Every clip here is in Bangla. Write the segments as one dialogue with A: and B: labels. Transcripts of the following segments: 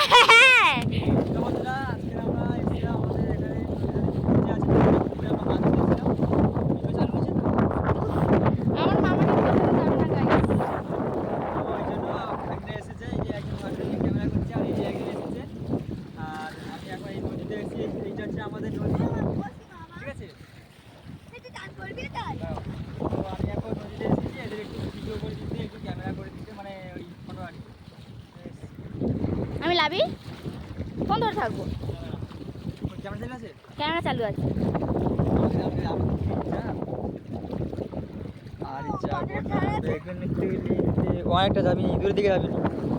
A: তো বন্ধুরা আজকে আমরা এসেছিলাম আমাদের এখানে যে আছে পুকুরে আমরা মাছ ধরছিলাম। ভিডিও চালু হয়েছে তো?
B: আমার মামাকে বলতে হবে না গাইস।
A: তো এই জন্য একজন এসেছে, এই যে একজন ভাগ্নে ক্যামেরা করছে আর এই যে একজন এসেছে। আর আমি এখন এই নদীতে এসেছি, এইটা হচ্ছে আমাদের নদী, ঠিক আছে? তো আমি এখন নদীতে এসেছি, এদের একটু ভিডিও করে দিতে, একটু ক্যামেরা করে দিতে, মানে ওই ফটো আর কি।
B: আমি লাভি ফোন ধরে থাকবো,
A: ক্যামেরা চালু আছে?
B: ক্যামেরা চালু আছে।
A: অনেকটা যাবি দূরের দিকে যাবি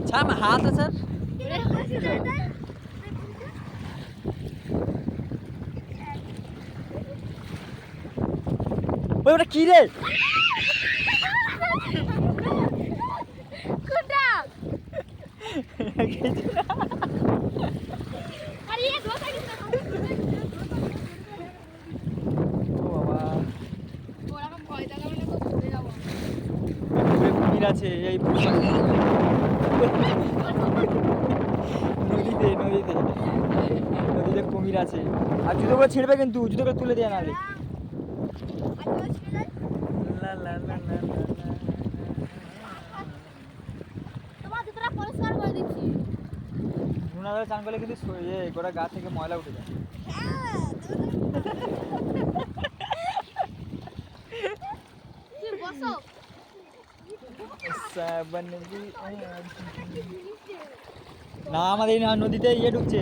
A: ছাড় হাত স্যার। ওই ওটা কি রে?
B: কোনটা? আরে এই দোসা কিসে?
A: ও বাবা,
B: ওরা আমাকে ভয় দেখাবে না তো চলে যাব।
A: পুকুরে কুমির আছে এই নদীতে নদীতে নদীতে কুমির আছে। আর জুতো করে ছিঁড়বে কিন্তু, জুতো করে তুলে দেয় নাহলে। লা লা লা লা লা লা।
B: তোমার জুতোটা পরিষ্কার করে দিচ্ছি।
A: নুনা ধরে চান করলে কিন্তু গোটা গা থেকে ময়লা উঠে যায়।
B: তুই বসো।
A: সাবান দি না আমাদের এই নদীতে ইয়ে ঢুকছে,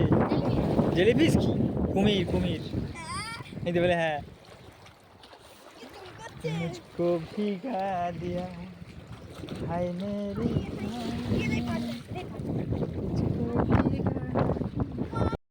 A: জেলিফিশ কি কুমির কুমির এই তো বলে হ্যাঁ। मुझको भिगा दिया हाय मेरी